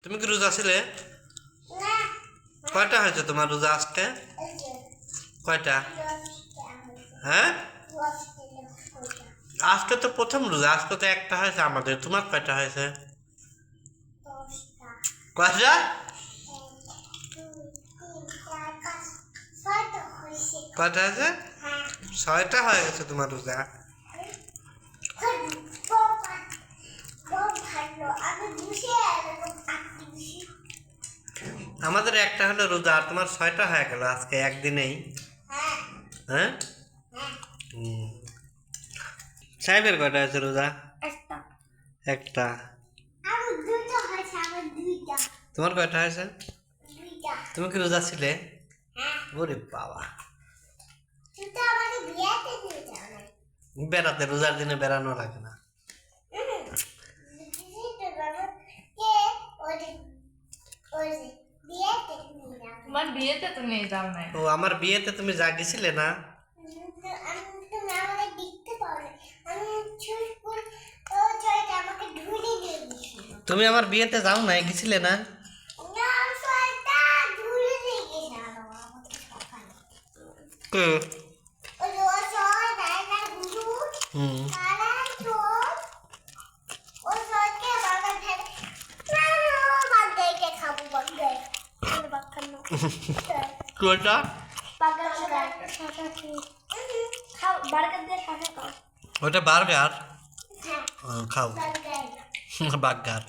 তুমি কি রোজা ছিলে? কয়টা হয়েছে তোমার রোজা আজকে? কয়টা? হ্যাঁ, আজকে তো প্রথম রোজা, আজকে তো একটা হয়েছে আমাদের। তোমার কয়টা হয়েছে? কয়টা? কয়টা হয়েছে? 6টা হয়ে গেছে তোমার রোজা। আমাদের একটা হলো রোজা, আর তোমার 6টা হয়ে গেল আজকে একদিনেই। হ্যাঁ, সাহেবের কয়টা হয়েছে রোজা? একটা। তোমার কয়টা হয়েছে? তুমি কি রোজা ছিলে? ওরে বাবা, বেড়াতে রোজার দিনে বেড়ানো লাগে না। তোমার বিয়েতে তো নিয়ে যাও না। ও, আমার বিয়েতে তুমি যা গেছিলে না? তুমি আমার বিয়েতে যাও না, গেছিলে না? কে? কোনটা? ওটা বার্গার। খাও বার্গার।